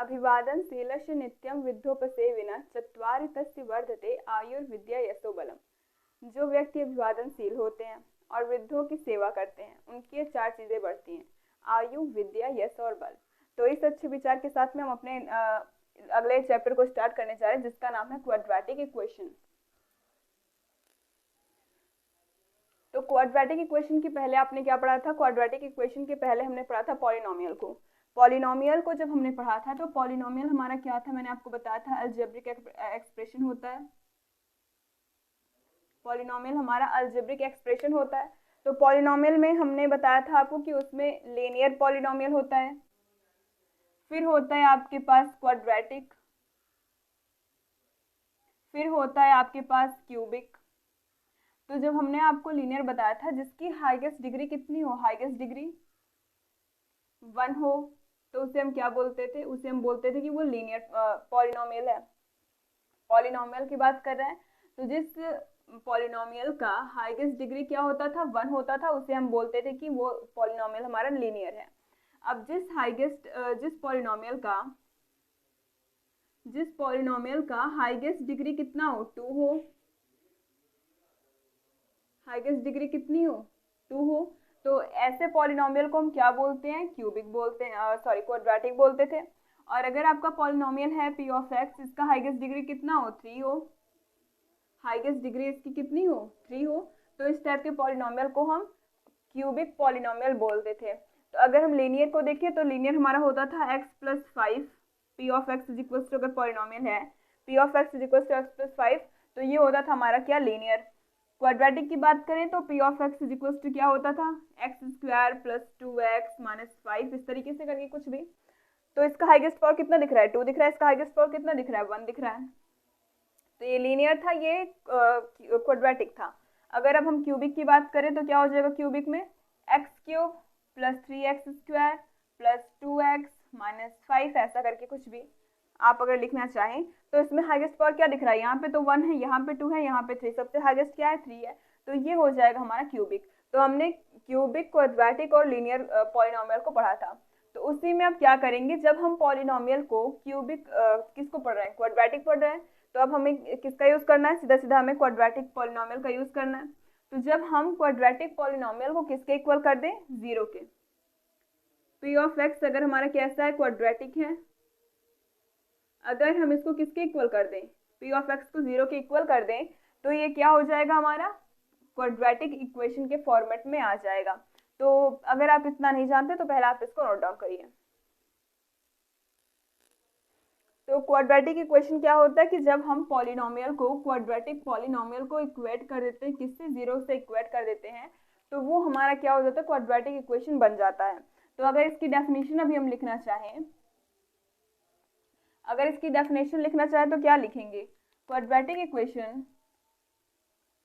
अभिवादनशीलस्य नित्यं विद्योपसेविनः चत्वारि तस्य वर्धते आयुर्विद्या यशो बलम। जो व्यक्ति अभिवादनशील होते हैं और वृद्धों की सेवा करते हैं उनकी ये चार चीजें बढ़ती हैं, आयु, विद्या, यश और बल। तो इस अच्छे विचार के साथ में हम अपने अगले चैप्टर को स्टार्ट करने जा रहे हैं जिसका नाम है क्वाड्रेटिक इक्वेशन। तो क्वाड्रेटिक इक्वेशन के पहले आपने क्या पढ़ा था? क्वाड्रेटिक इक्वेशन के पहले हमने पढ़ा था पॉलिनोमियल को। पॉलिनोमियल को जब हमने पढ़ा था तो पॉलिनोमियल हमारा क्या था, मैंने आपको बताया था अलजेब्रिक एक्सप्रेशन होता है। पॉलिनोमियल हमारा अलजेब्रिक एक्सप्रेशन होता है। तो पॉलिनोमियल में हमने बताया था आपको कि उसमें लीनियर पॉलिनोमियल होता है, फिर होता है आपके पास क्वाड्रेटिक, फिर होता है आपके पास क्यूबिक। तो जब हमने आपको लीनियर बताया था जिसकी हाईएस्ट डिग्री कितनी हो, हाईएस्ट डिग्री 1 हो, तो उसे हम क्या बोलते थे? उसे हम बोलते थे कि वो लीनियर पॉलिनोमियल है। पॉलिनोमियल की बात कर रहे हैं तो जिस पॉलिनोमियल का हाईएस्ट डिग्री क्या होता था, 1 होता था, उसे हम बोलते थे कि वो पॉलिनोमियल हमारा लीनियर है। अब जिस पॉलिनोमियल का हाईएस्ट डिग्री कितना हो, 2 हो, हाईएस्ट डिग्री कितनी हो, 2 हो, तो ऐसे पॉलिनोमियल को हम क्या बोलते हैं? क्यूबिक बोलते हैं, क्वाड्रेटिक बोलते थे। और अगर आपका पॉलिनोमियल है p ऑफ x, इसका हाईएस्ट डिग्री कितना हो, 3 हो, हाईएस्ट डिग्री इसकी कितनी हो, 3 हो, तो इस टाइप के पॉलिनोमियल को हम क्यूबिक पॉलिनोमियल बोलते थे। तो अगर हम लीनियर को देखें तो लीनियर हमारा होता था x + 5, p of x is equal to, अगर पॉलिनोमियल है p of x is equal to x + 5, तो ये होता था हमारा क्या, लीनियर। क्वाड्रेटिक की बात करें तो p of x is equal to क्या होता था, x² + 2x - 5, इस तरीके से करके कुछ भी। तो इसका हाईएस्ट पावर कितना दिख रहा है, 2 दिख रहा है, इसका हाईएस्ट पावर कितना दिख रहा है, 1 दिख रहा है। तो ये लीनियर था, ये क्वाड्रेटिक था। अगर अब हम क्यूबिक की बात करें तो क्या हो जाएगा क्यूबिक में, x³ + 3x² + 2x - 5, ऐसा करके कुछ भी आप अगर लिखना चाहें। तो इसमें हाईएस्ट पावर क्या दिख रहा है, यहाँ पे तो 1 है, यहाँ पे 2 है, यहाँ पे 3, सबसे हाईएस्ट क्या है, 3 है। तो ये हो जाएगा हमारा क्यूबिक। तो हमने क्यूबिक, क्वाड्रेटिक और लीनियर पॉलिनोमियल को पढ़ा था। तो उसी में अब क्या करेंगे, जब हम पॉलिनोमियल को क्यूबिक किसको पढ़ रहे हैं, क्वाड्रेटिक पढ़ रहे हैं, तो अब हमें किसका यूज करना है, सीधा सीधा हमें क्वाड्रेटिक पॉलिनोमियल का यूज करना है। तो जब हम क्वाड्रेटिक पॉलिनोमियल को किसके इक्वल कर दें, 0 के, p ऑफ x अगर हमारा कैसा है, क्वाड्रेटिक है, अगर हम इसको किसके इक्वल कर दें, p ऑफ x को 0 के इक्वल कर दें, तो ये क्या हो जाएगा, हमारा क्वाड्रेटिक इक्वेशन के फॉर्मेट में आ जाएगा। तो अगर आप इतना नहीं जानते तो पहले आप इसको नोट डाउन करिए। तो क्वाड्रेटिक इक्वेशन क्या होता है कि जब हम पॉलिनोमियल को, क्वाड्रेटिक पॉलिनोमियल को इक्वेट कर देते हैं, किससे, 0 से इक्वेट कर देते हैं, तो वो हमारा क्या हो जाता है, क्वाड्रेटिक इक्वेशन बन जाता है। तो अगर इसकी डेफिनेशन अभी हम लिखना चाहें, अगर इसकी डेफिनेशन लिखना चाहें तो क्या लिखेंगे, quadratic equation,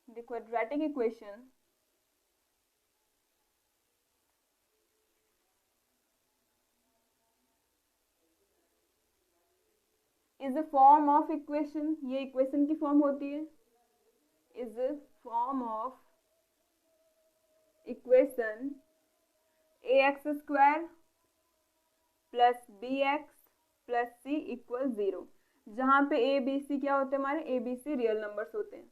the quadratic equation is a form of equation, ये इक्वेशन की फॉर्म होती है, is a form of equation ax² + bx + c = 0, जहां पे a b c क्या होते हैं, हमारे a b c real numbers होते हैं।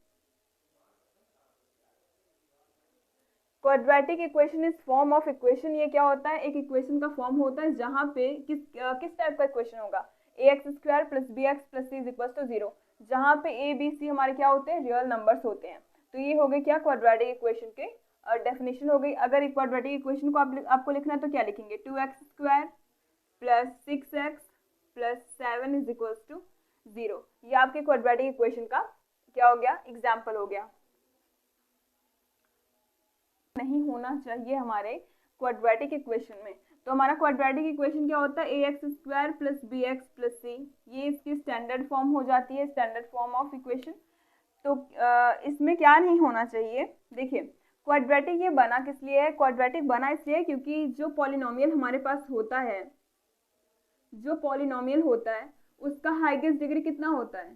Quadratic equation is form of equation, ये क्या होता है, एक इक्वेशन का फॉर्म होता है जहां पे किस टाइप का इक्वेशन होगा, ax² + bx + c = 0, जहां पे a b c हमारे क्या होते हैं, रियल नंबर्स होते हैं। तो ये हो गए क्या, क्वाड्रेटिक इक्वेशन के डेफिनेशन हो गई। अगर क्वाड्रेटिक इक्वेशन को आपको लिखना है तो क्या लिखेंगे, 2x² + 6x + 7 = 0, ये आपके क्वाड्रेटिक इक्वेशन का क्या हो गया, एग्जाम्पल हो गया। नहीं होना चाहिए हमारे क्वाड्रेटिक इक्वेशन में। तो हमारा क्वाड्रेटिक इक्वेशन क्या होता है, ax² + bx + c, ये इसकी स्टैंडर्ड फॉर्म हो जाती है, स्टैंडर्ड फॉर्म ऑफ इक्वेशन। तो इसमें क्या नहीं होना चाहिए, देखिए क्वाड्रेटिक ये बना किस लिए है, क्वाड्रेटिक बना इसलिए क्योंकि जो पॉलिनोमियल हमारे पास होता है, जो पॉलिनोमियल होता है उसका हाईएस्ट डिग्री कितना होता है,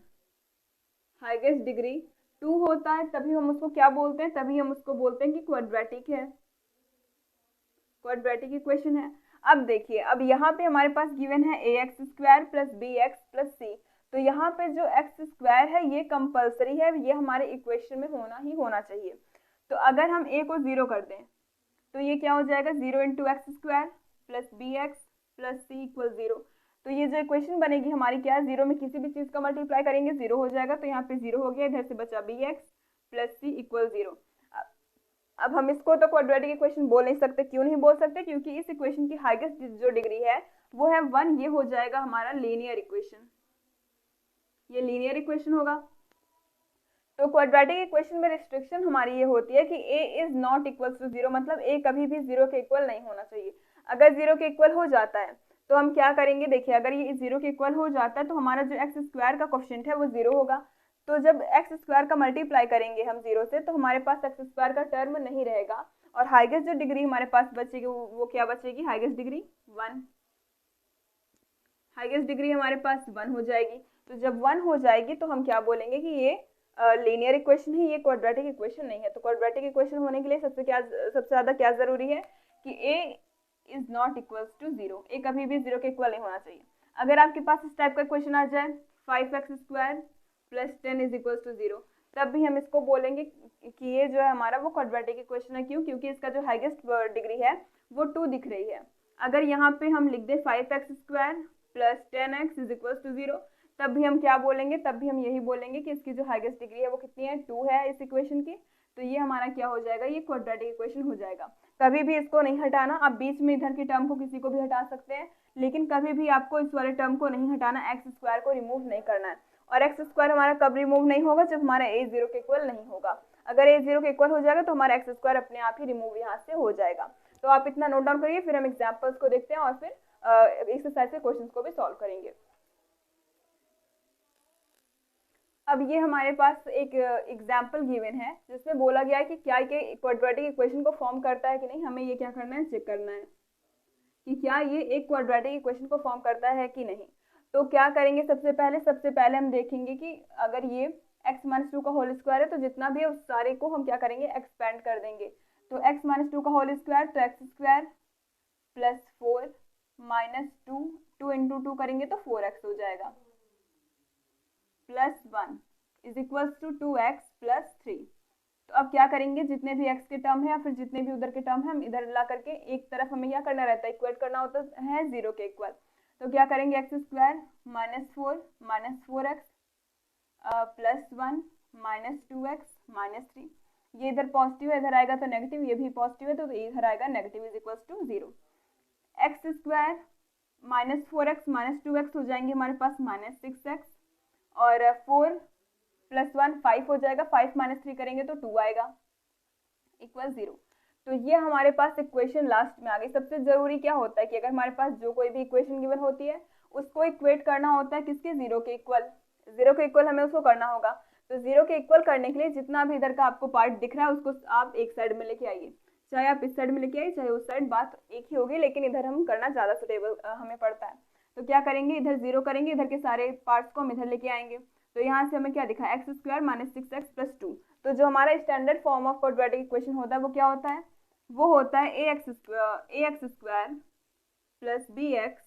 हाईएस्ट डिग्री 2 होता है, तभी हम उसको क्या बोलते हैं, तभी हम उसको बोलते हैं कि क्वाड्रेटिक है, क्वाड्रेटिक इक्वेशन है। अब देखिए, अब यहाँ पे हमारे पास गिवन है A X square plus B X plus C. तो यहाँ पे जो एक्स स्क्वायर है ये कंपलसरी है, ये हमारे इक्वेशन में होना ही होना चाहिए। तो अगर हम ए को 0 कर दें तो ये क्या हो जाएगा, 0 into X square plus B X plus C equal 0। तो ये जो इक्वेशन बनेगी हमारी क्या है, 0 में किसी भी चीज़ का मल्टीप्लाई करेंगे 0 हो जाएगा। तो यहाँ पे 0 हो गया, इधर से बचा B X plus C equal 0। अब हम इसको तो क्वाड्रेटिक इक्वेशन बोल नहीं सकते। क्यों नहीं बोल सकते, क्योंकि इस इक्वेशन की हाईएस्ट जो डिग्री है वो है 1। ये हो जाएगा हमारा लीनियर इक्वेशन, ये लीनियर इक्वेशन होगा। तो क्वाड्रेटिक इक्वेशन में रिस्ट्रिक्शन हमारी ये होती है कि a is not equal to 0, मतलब a कभी भी 0 के इक्वल नहीं होना चाहिए। अगर 0 के इक्वल हो जाता है तो हम क्या करेंगे, देखिए अगर ये 0 के इक्वल हो जाता है तो हमारा जो एक्स स्क्वायर का कोफिशिएंट है वो 0 होगा। तो जब एक्स स्क्वायर का मल्टीप्लाई करेंगे हम 0 से तो हमारे पास एक्स स्क्वायर का टर्म नहीं रहेगा, और हाईएस्ट जो डिग्री हमारे पास बचेगी वो क्या बचेगी, हाईएस्ट डिग्री 1। हाईएस्ट डिग्री हमारे पास 1 हो जाएगी। तो जब 1 हो जाएगी तो हम क्या बोलेंगे कि ये लीनियर इक्वेशन है, ये क्वाड्रेटिक इक्वेशन नहीं है। तो क्वाड्रेटिक इक्वेशन होने के लिए सबसे ज़्यादा क्या ज़रूरी है कि a is not equals to 0, A कभी भी 0 के इक्वल नहीं होना चाहिए। अगर आपके पास इस टाइप का क्वेश्चन आ जाए 5x square plus 10 is equals to 0, तब भी हम इसको बोलेंगे कि ये जो है हमारा वो क्वाड्रेटिक इक्वेशन है। क्यों, क्योंकि इसका जो हाईएस्ट डिग्री है वो 2 दिख रही है। अगर यहाँ पे हम लिख दें 5x square plus 10x is equals to 0, तब भी हम क्या बोलेंगे, तब भी हम यही बोलेंगे कि इसकी जो हाईएस्ट डिग्री है वो कितनी है, 2 है इस इक्वेशन की। तो ये हमारा क्या हो जाएगा, ये क्वाड्रेटिक इक्वेशन हो जाएगा। कभी भी इसको नहीं हटाना, आप बीच में इधर की टर्म को किसी को भी हटा सकते हैं, लेकिन कभी भी आपको इस वाले टर्म को नहीं हटाना, एक्स स्क्वायर को रिमूव नहीं करना है। और एक्स स्क्वायर हमारा कब रिमूव नहीं होगा, जब हमारा ए 0 के इक्वल नहीं होगा। अगर ए 0 के इक्वल हो जाएगा तो हमारा एक्स स्क्वायर अपने आप ही रिमूव यहाँ से हो जाएगा। तो आप इतना नोट डाउन करिए, फिर हम एग्जाम्पल्स को देखते हैं और फिर एक्सरसाइज के क्वेश्चन को भी सॉल्व करेंगे। अब ये हमारे पास एक एग्जाम्पल गिवन है जिसमें बोला गया है कि क्या ये क्वाड्रेटिक इक्वेशन को फॉर्म करता है कि नहीं। हमें ये क्या करना है, चेक करना है कि क्या ये एक क्वाड्रेटिक इक्वेशन को फॉर्म करता है कि नहीं। तो क्या करेंगे, सबसे पहले हम देखेंगे कि अगर ये x माइनस 2 का होल स्क्वायर है तो जितना भी है उस सारे को हम क्या करेंगे, एक्सपेंड कर देंगे। तो x माइनस 2 का होल स्क्वायर, तो x square plus 4 minus 2, 2 into 2 करेंगे तो 4x हो जाएगा, plus 1 is equals to 2x plus 3। तो अब क्या करेंगे, जितने भी x के टर्म है या फिर जितने भी उधर के टर्म है हम इधर ला करके एक तरफ हमें क्या करना रहता है, इक्वेट करना होता है 0 के इक्वल। तो क्या करेंगे, x square minus 4x plus 1 minus 2x minus 3। ये इधर पॉजिटिव है, इधर आएगा तो नेगेटिव, ये भी पॉजिटिव है तो इधर आएगा negative, is equals to 0। X square minus 4x minus 2x हो जाएंगे हमारे पास माइनस 6x, और 4 प्लस 1 5 हो जाएगा, 5 माइनस 3 करेंगे तो 2 आएगा, इक्वल 0। तो ये हमारे पास इक्वेशन लास्ट में आ गई। सबसे जरूरी क्या होता है कि अगर हमारे पास जो कोई भी इक्वेशन गिवन होती है उसको इक्वेट करना होता है किसके, 0 के इक्वल। 0 के इक्वल हमें उसको करना होगा। तो 0 के इक्वल करने के लिए जितना भी इधर का आपको पार्ट दिख रहा है उसको आप एक साइड में लेके आइए, चाहे आप इस साइड में लेके आइए चाहे उस साइड, बात एक ही होगी, लेकिन इधर हम करना ज़्यादा सुटेबल हमें पड़ता है। तो क्या करेंगे, इधर 0 करेंगे, इधर के सारे पार्ट्स को हम इधर लेके आएंगे। तो यहाँ से हमें क्या दिखा, x square minus 6x plus 2। तो जो हमारा standard form of quadratic equation होता है वो क्या होता है, वो होता है A X square plus B X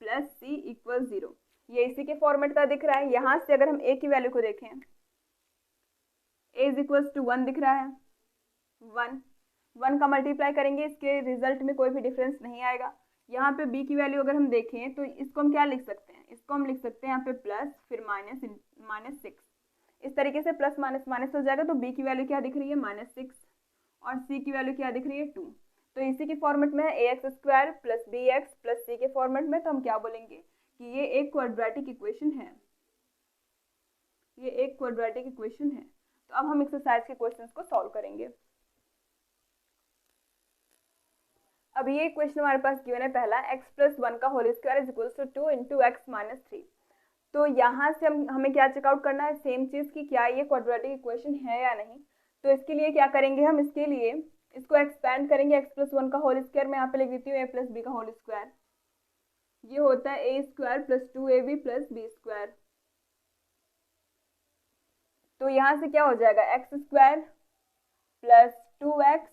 plus C equal 0। ये इसी के फॉर्मेट का दिख रहा है। यहाँ से अगर हम ए की वैल्यू को देखें, ए इज इक्वल्स टू 1 दिख रहा है, 1 का मल्टीप्लाई करेंगे, इसके रिजल्ट में कोई भी डिफरेंस नहीं आएगा। यहाँ पे b की वैल्यू अगर हम देखें तो इसको हम क्या लिख सकते हैं, इसको हम लिख सकते हैं यहाँ पे प्लस फिर माइनस 6, इस तरीके से प्लस माइनस माइनस हो जाएगा। तो b की वैल्यू क्या दिख रही है, -6, और c की वैल्यू क्या दिख रही है, 2। तो इसी के फॉर्मेट में है A X square plus B X plus C के फॉर्मेट में। तो हम क्या बोलेंगे कि ये एक क्वाड्रेटिक इक्वेशन है, ये एक क्वाड्रेटिक इक्वेशन है। तो अब हम एक्सरसाइज के क्वेश्चंस को सॉल्व करेंगे। अब ये क्वेश्चन हमारे पास गिवन है पहला, x प्लस 1 का whole square is equals to 2 into x minus 3। तो यहाँ से हमें क्या चेकआउट करना है, सेम चीज़ की क्या ये क्वाड्रेटिक इक्वेशन है या नहीं। तो इसके लिए क्या करेंगे, हम इसके लिए इसको एक्सपैंड करेंगे। x प्लस 1 का होल स्क्वायर मैं यहाँ पे लिख देती हूँ a प्लस बी का होल स्क्वायर, ये होता है a square plus 2ab plus b square. तो यहाँ से क्या हो जाएगा, x square plus 2x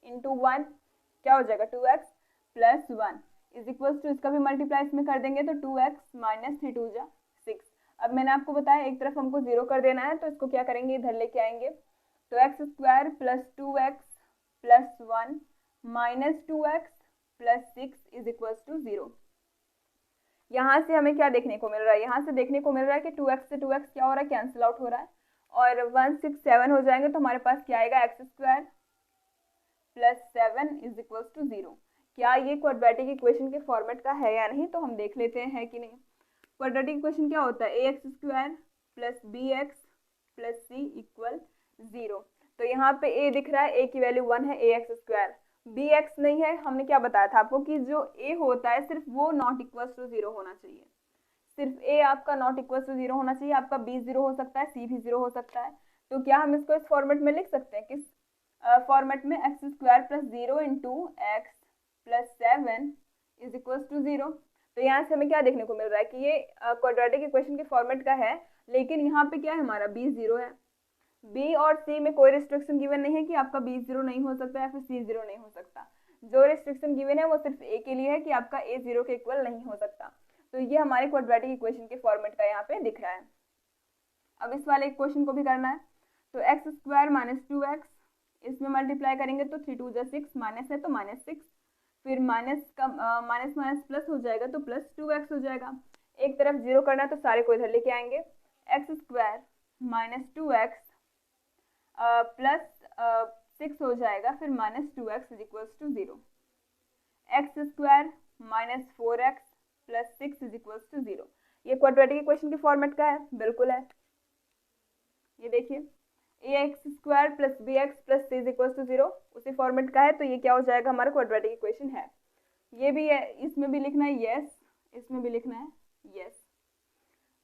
into 1 क्या हो जाएगा, 2x plus 1 is equal to, इसका भी मल्टीप्लाई इसमें कर देंगे तो 2x माइनस 3 2 जा 6। अब मैंने आपको बताया एक तरफ हमको 0 कर देना है, तो इसको क्या करेंगे, इधर लेके आएंगे। तो x square plus 2x plus 1 minus 2x plus 6 is equal to 0। यहाँ से हमें क्या देखने को मिल रहा है, यहाँ से देखने को मिल रहा है कि 2x से 2x क्या हो रहा है, कैंसिल आउट हो रहा है, और 1 6 7 हो जाएंगे तो हमारे पास क्या आएगा, x square plus 7 is equal to 0। क्या ये क्वाड्रेटिक इक्वेशन के फॉर्मेट का है या नहीं, तो हम देख लेते हैं कि नहीं। क्वाड्रेटिक इक्वेशन क्या होता है, ax square plus bx plus c equal 0। तो यहाँ पे a दिख रहा है, a की वैल्यू 1 है, ax स्क्वायर, bx नहीं है। हमने क्या बताया था आपको कि जो a होता है सिर्फ वो नॉट इक्वल टू 0 होना चाहिए, सिर्फ a आपका नॉट इक्वल टू 0 होना चाहिए। आपका b 0 हो सकता है, c भी 0 हो सकता है। तो क्या हम इसको इस फॉर्मेट में लिख सकते हैं, किस फॉर्मेट में, x square plus 0 into x plus 7 is equal to 0। तो यहाँ से हमें क्या देखने को मिल रहा है कि ये क्वाड्रेटिक इक्वेशन के फॉर्मेट का है, लेकिन यहाँ पे क्या है, हमारा b 0 है। b और c में कोई रिस्ट्रिक्शन गिवन नहीं है कि आपका b 0 नहीं हो सकता या फिर c 0 नहीं हो सकता। जो रिस्ट्रिक्शन गिवन है वो सिर्फ a के लिए है कि आपका a 0 के इक्वल नहीं हो सकता। तो ये हमारे क्वाड्रेटिक इक्वेशन के फॉर्मेट का यहाँ पे दिख रहा है। अब इस वाले इक्वेशन को भी करना है, तो एक्स स्क्वायर माइनस 2x, इसमें मल्टीप्लाई करेंगे तो 3 2 जा 6, माइनस है तो माइनस 6, फिर माइनस का माइनस माइनस प्लस हो जाएगा तो प्लस 2x हो जाएगा। एक तरफ 0 करना है तो सारे को इधर लेके आएंगे। X square minus 2x plus 6 हो जाएगा, फिर minus 2x is equals to 0। X square minus 4x plus 6 is equals to 0। ये क्वाड्रेटिक इक्वेशन के फॉर्मेट का है, बिल्कुल है। ये देखिए ax square plus bx plus c is equal to 0 उसी फॉर्मेट का है, तो ये क्या हो जाएगा, हमारा क्वाड्रेटिक इक्वेशन है। ये भी है, इसमें भी लिखना है यस, इसमें भी लिखना है यस।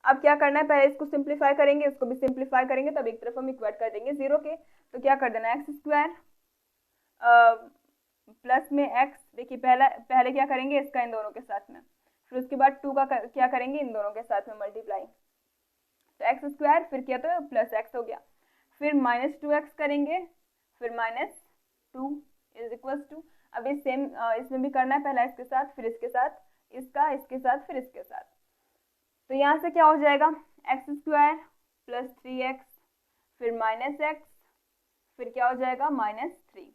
अब क्या करना है, पहले इसको सिंप्लीफाई करेंगे, इसको भी सिंप्लीफाई करेंगे, तब एक तरफ हम इक्वेट कर देंगे 0 के। तो क्या कर देना है, एक्स स्क्वायर प्लस में x, देखिए पहले क्या करेंगे, इसका इन दोनों के साथ में, फिर उसके बाद 2 का क्या करेंगे, इन दोनों के साथ में मल्टीप्लाई, तो एक्स स्क्वायर फिर किया तो प्लस एक्स हो गया, फिर माइनस 2x करेंगे, फिर माइनस 2 इज इक्वल टू, अभी सेम इसमें भी करना है, पहला इसके साथ फिर इसके साथ, इसका इसके साथ फिर इसके साथ। तो यहाँ से क्या हो जाएगा, एक्स स्क्वायर प्लस 3x फिर माइनस x फिर क्या हो जाएगा, माइनस 3।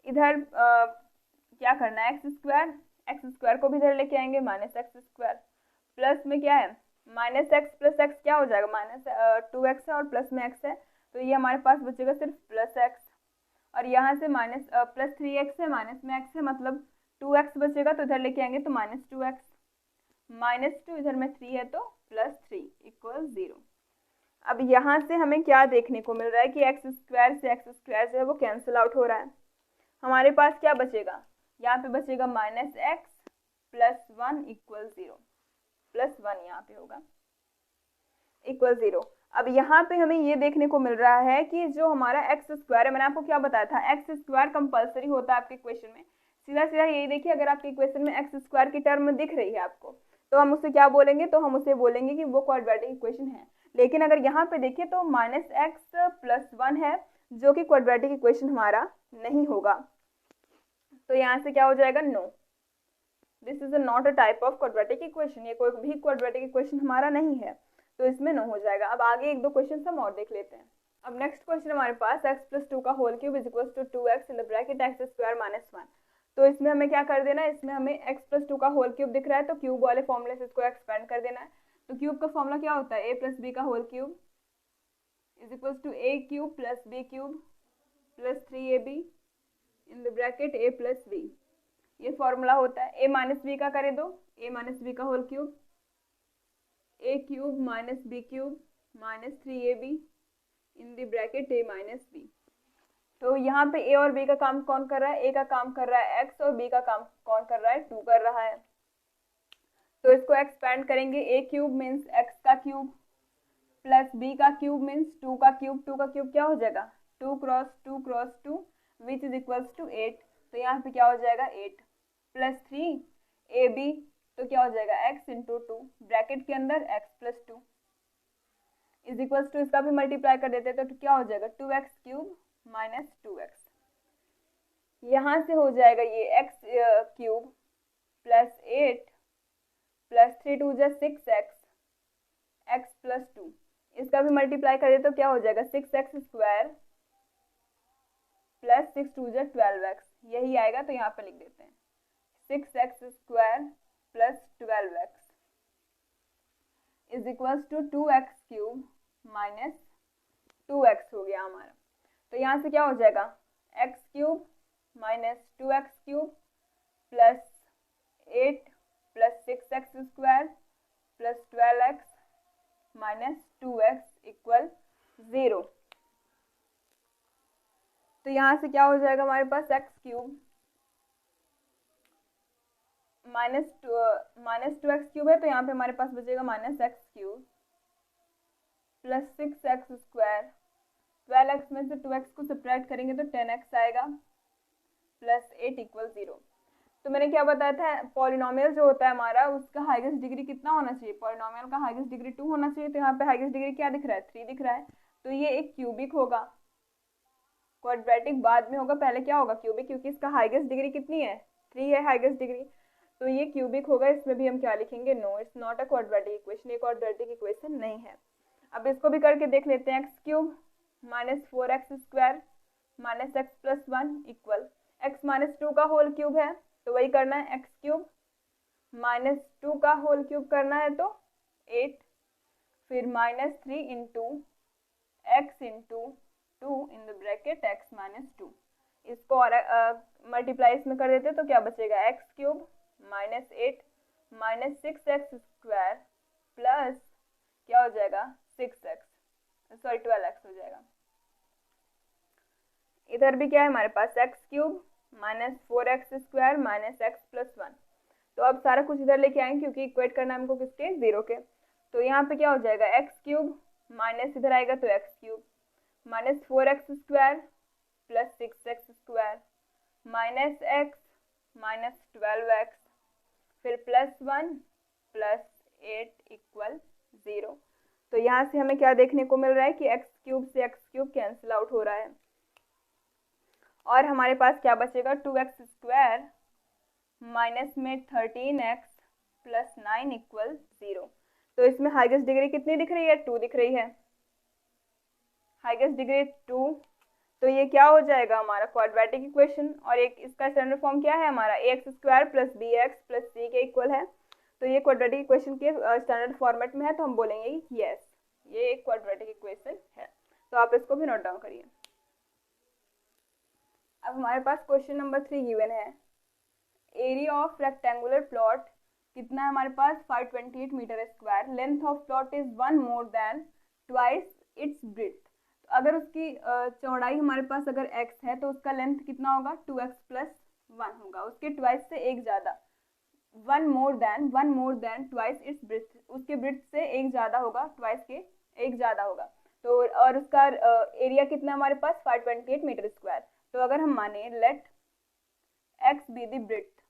इधर क्या करना है, एक्स स्क्वायर को भी इधर लेके आएंगे, माइनस एक्स स्क्वायर प्लस में क्या है, माइनस एक्स प्लस एक्स क्या हो जाएगा, माइनस 2x है और प्लस में x है, तो ये हमारे पास बचेगा सिर्फ प्लस x, और यहाँ से माइनस प्लस 3x है, माइनस में x है, मतलब 2x बचेगा, तो इधर लेके आएंगे तो माइनस 2x, माइनस 2 इधर में 3 है तो प्लस 3 इक्वल 0। अब यहाँ से हमें क्या देखने को मिल रहा है कि एक्स स्क्वायर से एक्स स्क्वायर जो है वो कैंसिल आउट हो रहा है। हमारे पास क्या बचेगा, यहाँ पे बचेगा minus x plus 1 equal 0, plus 1 यहाँ पे होगा इक्वल 0। अब यहाँ पे हमें ये देखने को मिल रहा है कि जो हमारा एक्स स्क्वायर है, मैंने आपको क्या बताया था, एक्स स्क्वायर कंपलसरी होता है आपके इक्वेशन में। सीधा सीधा यही देखिए, अगर आपके इक्वेशन में एक्स स्क्वायर की टर्म दिख रही है आपको, तो हम उसे क्या बोलेंगे, तो हम उसे बोलेंगे कि वो क्वाड्रेटिक इक्वेशन है। लेकिन अगर यहाँ पे देखिए तो माइनस एक्स प्लस 1 है, जो कि क्वाड्रेटिक इक्वेशन हमारा नहीं होगा, तो यहाँ से क्या हो जाएगा, no, this is not a type of quadratic equation, ये कोई भी क्वाड्रेटिक इक्वेशन हमारा नहीं है, तो इसमें नो हो जाएगा। अब आगे एक दो क्वेश्चन हम और देख लेते हैं। अब नेक्स्ट क्वेश्चन हमारे पास x प्लस 2 का whole cube is equal to 2x in the bracket x square minus 1। तो इसमें हमें क्या कर देना है, इसमें हमें x प्लस 2 का होल क्यूब दिख रहा है, तो क्यूब वाले फॉर्मूले से इसको एक्सपेंड कर देना है। तो क्यूब का फॉर्मूला क्या होता है, a प्लस बी का whole cube is equal to a cube plus b cube plus 3ab in the bracket a plus b, ये फॉर्मूला होता है। a माइनस बी का करे दो, a माइनस बी का whole cube, a cube minus b cube minus 3ab in the bracket a minus b। तो यहाँ पे a और b का काम कौन कर रहा है, a का काम कर रहा है x और b का काम कौन कर रहा है, 2 कर रहा है। तो इसको एक्सपेंड करेंगे, a क्यूब मीन्स x का क्यूब प्लस b का क्यूब मीन्स 2 का क्यूब, 2 का क्यूब क्या हो जाएगा, 2 cross 2 cross 2 which is equals to 8, तो यहाँ पे क्या हो जाएगा 8 प्लस 3ab, तो क्या हो जाएगा x इंटू 2 ब्रैकेट के अंदर x plus 2 is equals to, इसका भी मल्टीप्लाई कर देते हैं तो क्या हो जाएगा 2x क्यूब माइनस 2x। यहाँ से हो जाएगा ये एक्स क्यूब प्लस 8 प्लस 3 2 जा 6x x प्लस 2, इसका भी मल्टीप्लाई करें तो क्या हो जाएगा 6x स्क्वायर प्लस 6 2 जा 12x, यही आएगा तो यहाँ पे लिख देते हैं 6x square plus 12x is equals to 2x cube minus 2x हो गया हमारा। तो यहाँ से क्या हो जाएगा x cube minus 2x cube plus 8 plus 6x square plus 12x minus 2x equal 0। तो यहाँ से क्या हो जाएगा हमारे पास x cube minus 2x cube है, तो यहाँ पे हमारे पास बचेगा minus x cube plus 6x square, 12x में से 2x को सब्ट्रैक्ट करेंगे तो 10x आएगा प्लस 8 इक्वल 0। तो मैंने क्या बताया था, पॉलिनोमियल जो होता है हमारा उसका हाईएस्ट डिग्री कितना होना चाहिए, पॉलिनोमियल का हाईएस्ट डिग्री 2 होना चाहिए। तो यहाँ पे हाईएस्ट डिग्री क्या दिख रहा है 3 दिख रहा है, तो ये एक क्यूबिक होगा। क्वाड्रेटिक बाद में होगा, पहले क्या होगा क्यूबिक, क्योंकि इसका हाईएस्ट डिग्री कितनी है 3 है हाईएस्ट डिग्री, तो ये क्यूबिक होगा। इसमें भी हम क्या लिखेंगे, no it's not a quadratic equation, ये क्वाड्रेटिक इक्वेशन नहीं है। अब इसको भी करके देख लेते हैं, x cube minus 4x square minus x plus 1 equal x minus 2 का होल क्यूब है तो वही करना है, एक्स क्यूब माइनस 2 का होल क्यूब करना है तो 8, फिर minus 3 into x into 2 in the bracket x minus 2, इसको और मल्टीप्लाई इसमें कर देते तो क्या बचेगा x cube minus 8 minus 6x square plus क्या हो जाएगा 12x हो जाएगा। इधर भी क्या है हमारे पास x cube minus 4x square minus x plus 1, तो अब सारा कुछ इधर लेके आएंगे क्योंकि इक्वेट करना है हमको किसके 0 के। तो यहाँ पे क्या हो जाएगा x क्यूब माइनस इधर आएगा तो x cube minus 4x square plus 6x square minus x minus 12x फिर प्लस 1 प्लस 8 इक्वल 0। तो यहाँ से हमें क्या देखने को मिल रहा है कि एक्स क्यूब से एक्स क्यूब कैंसिल आउट हो रहा है और हमारे पास क्या बचेगा 2x स्क्वायर माइनस में 13x प्लस 9 इक्वल 0। तो इसमें हाईएस्ट डिग्री कितनी दिख रही है 2 दिख रही है, हाईएस्ट डिग्री 2, तो ये क्या हो जाएगा हमारा क्वाड्रेटिक इक्वेशन। और एक इसका स्टैंडर्ड फॉर्म क्या है हमारा ax square plus bx plus c के इक्वल है, तो ये क्वाड्रेटिक इक्वेशन के स्टैंडर्ड फॉर्मेट में है, तो हम बोलेंगे यस ये एक क्वाड्रेटिक इक्वेशन है। तो आप इसको भी नोट डाउन करिए। अब हमारे पास क्वेश्चन नंबर 3 गिवन है, एरिया ऑफ रेक्टेंगुलर प्लॉट कितना है हमारे पास 528 metre square, length of plot is 1 more than twice its breadth. अगर उसकी चौड़ाई हमारे पास अगर x है तो उसका लेंथ कितना होगा 2x प्लस 1 होगा, उसके ट्वाइस से एक ज़्यादा, 1 more than twice its breadth, उसके ब्रेड्थ से एक ज़्यादा होगा, ट्वाइस के एक ज़्यादा होगा। तो और उसका एरिया कितना हमारे पास 528 मीटर स्क्वायर। तो अगर हम माने let x be the breadth,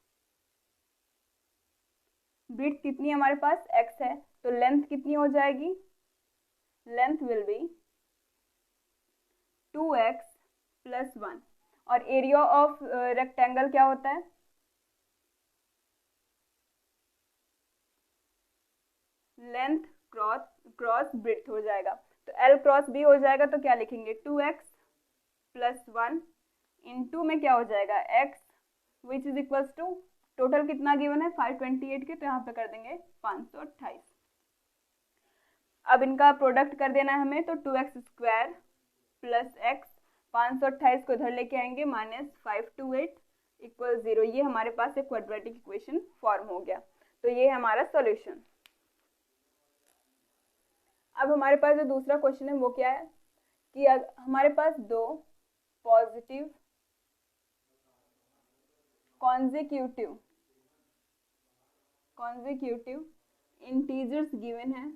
breadth कितनी हमारे पास x है तो लेंथ कितनी हो जाएगी, length will be 2x plus 1 और एरिया ऑफ रेक्टेंगल क्या होता है लेंथ क्रॉस ब्रेड्थ हो जाएगा। तो L क्रॉस B हो जाएगा तो क्या लिखेंगे 2x प्लस 1 इंटू में क्या हो जाएगा x which is equals to total कितना गिवन है 528 के, तो यहाँ पे कर देंगे 528। अब इनका प्रोडक्ट कर देना है हमें, तो 2x स्क्वायर प्लस x 528 को इधर लेके आएंगे माइनस 528 इक्वल 0, ये हमारे पास एक क्वाड्रेटिक इक्वेशन फॉर्म हो गया। तो ये है हमारा सॉल्यूशन। अब हमारे पास जो दूसरा क्वेश्चन है वो क्या है कि हमारे पास दो पॉजिटिव कॉन्जिक्यूटिव इंटीजर्स गिवन है,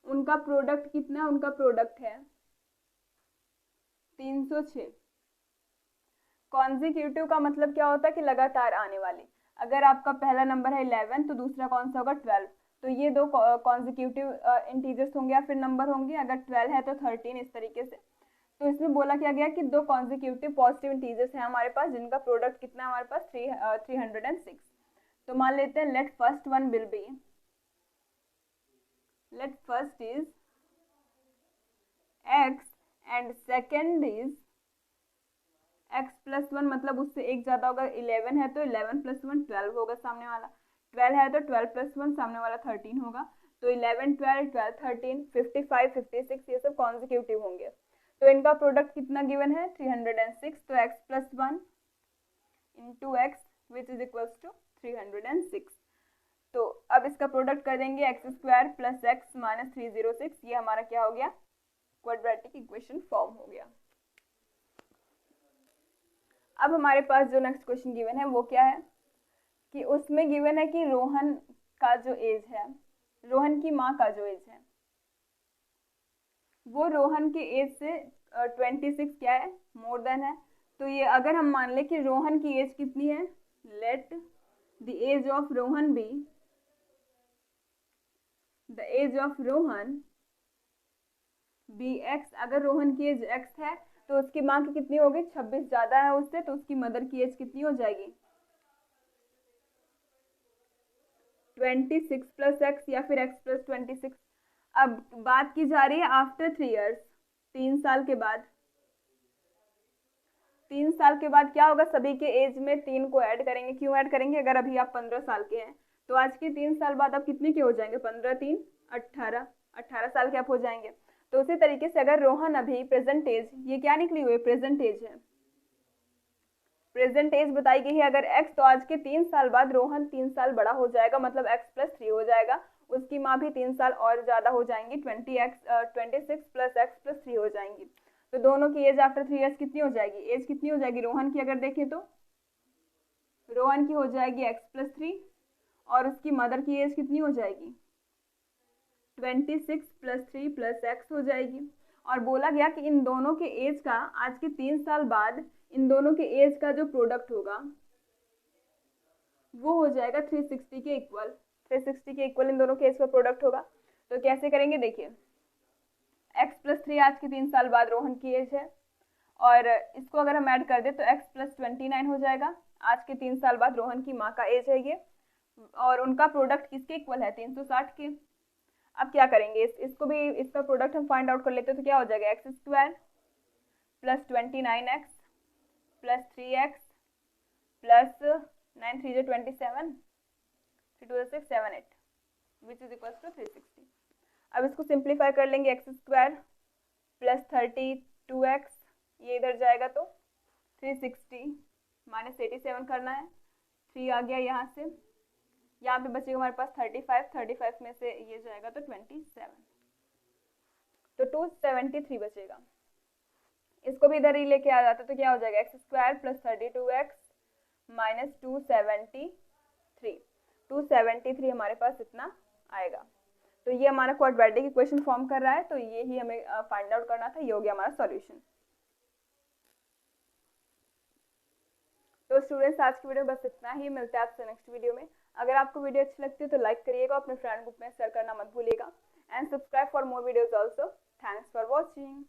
उनका प्रोडक्ट कितना है, उनका प्रोडक्ट है 306। कॉन्जिक्यूटिव का मतलब क्या होता है कि लगातार आने वाले, अगर आपका पहला नंबर है 11 तो दूसरा कौन सा होगा 12, तो ये दो कॉन्जिक्यूटिव इंटीजर्स होंगे या फिर नंबर होंगे, अगर 12 है तो 13 इस तरीके से। तो इसमें बोला क्या गया कि दो कॉन्जिक्यूटिव पॉजिटिव इंटीजर्स हैं हमारे पास जिनका प्रोडक्ट कितना है हमारे पास 306। तो मान लेते हैं let first one will be, let first is x and second is x plus 1, मतलब उससे एक ज्यादा होगा, 11 है तो 11 प्लस 1 12 होगा, सामने वाला 12 है तो 12 प्लस 1 सामने वाला 13 होगा। तो 11 12 12 13 55 56 ये सब कॉन्जिक्यूटिव होंगे। तो इनका प्रोडक्ट कितना गिवन है 306। तो x plus 1 into x which is equals to 306। तो अब इसका प्रोडक्ट कर देंगे x square plus x minus 306, ये हमारा क्या हो गया, क्वाड्रेटिक इक्वेशन फॉर्म हो गया। अब हमारे पास जो नेक्स्ट क्वेश्चन गिवन है वो क्या है कि उसमें गिवन है कि रोहन का जो एज है, रोहन की माँ का जो एज है वो रोहन के एज से 26 क्या है, मोर देन है। तो ये अगर हम मान ले कि रोहन की एज कितनी है, let the age of Rohan be, the age of Rohan be x. अगर रोहन की एज एक्स है तो उसकी माँ की कितनी होगी, 26 ज्यादा है उससे, तो उसकी मदर की एज कितनी हो जाएगी 26 प्लस एक्स या फिर एक्स प्लस 26। अब बात की जा रही है आफ्टर 3 इयर्स, 3 साल के बाद। 3 साल के बाद क्या होगा, सभी के एज में 3 को ऐड करेंगे। क्यों ऐड करेंगे, अगर अभी आप 15 साल के हैं तो आज के 3 साल बाद आप कितने के हो जाएंगे, 15 3 18, 18 साल के आप हो जाएंगे। तो उसी तरीके से अगर रोहन अभी प्रेजेंट एज, ये क्या निकली हुई है, प्रेजेंट एज है, प्रेजेंट एज बताई गई है अगर x, तो आज के 3 साल बाद रोहन 3 साल बड़ा हो जाएगा, मतलब x प्लस 3 हो जाएगा। उसकी माँ भी 3 साल और ज्यादा हो जाएंगी, 26 प्लस एक्स प्लस 3 हो जाएंगी। तो दोनों की एज आफ्टर 3 इयर्स कितनी हो जाएगी, एज कितनी हो जाएगी रोहन की, अगर देखें तो रोहन की हो जाएगी x प्लस 3 और उसकी मदर की एज कितनी हो जाएगी 26 प्लस 3 प्लस एक्स हो जाएगी। और बोला गया कि इन दोनों के एज का आज के 3 साल बाद इन दोनों के एज का जो प्रोडक्ट होगा वो हो जाएगा 360 के इक्वल, 360 के इक्वल इन दोनों के एज का प्रोडक्ट होगा। तो कैसे करेंगे, देखिए x प्लस 3 आज के 3 साल बाद रोहन की एज है, और इसको अगर हम ऐड कर दे तो x प्लस 29 हो जाएगा, आज के 3 साल बाद रोहन की माँ का एज है ये, और उनका प्रोडक्ट किसके इक्वल है 360 के। अब क्या करेंगे, इसको भी, इसका प्रोडक्ट हम फाइंड आउट कर लेते हैं। तो क्या हो जाएगा, x square plus 29x plus 3x plus 9 3 27 3 2 6 7 8 which is equal to 360। अब इसको सिंप्लीफाई कर लेंगे, एक्स स्क्वायर प्लस 32x, ये इधर जाएगा तो 360 माइनस 87 करना है, 3 आ गया यहाँ से, यहाँ पे बचेगा हमारे पास 35 में से ये जाएगा तो 27, तो 273 बचेगा। इसको भी इधर ही लेके आ जाता तो क्या हो जाएगा, x square plus 32x minus 273 हमारे पास इतना आएगा। तो ये हमारा क्वाड्रेटिक इक्वेशन फॉर्म कर रहा है, तो ये ही हमें फाइंड आउट करना था, ये हो गया हमारा सॉल्यूशन। तो स्टूडेंट्स आज की वीडियो बस इतना ही, मिलते हैं आपसे नेक्स्ट वीडियो में। अगर आपको वीडियो अच्छी लगती है तो लाइक करिएगा, अपने फ्रेंड ग्रुप में शेयर करना मत भूलिएगा, and subscribe for more videos also. Thanks for watching.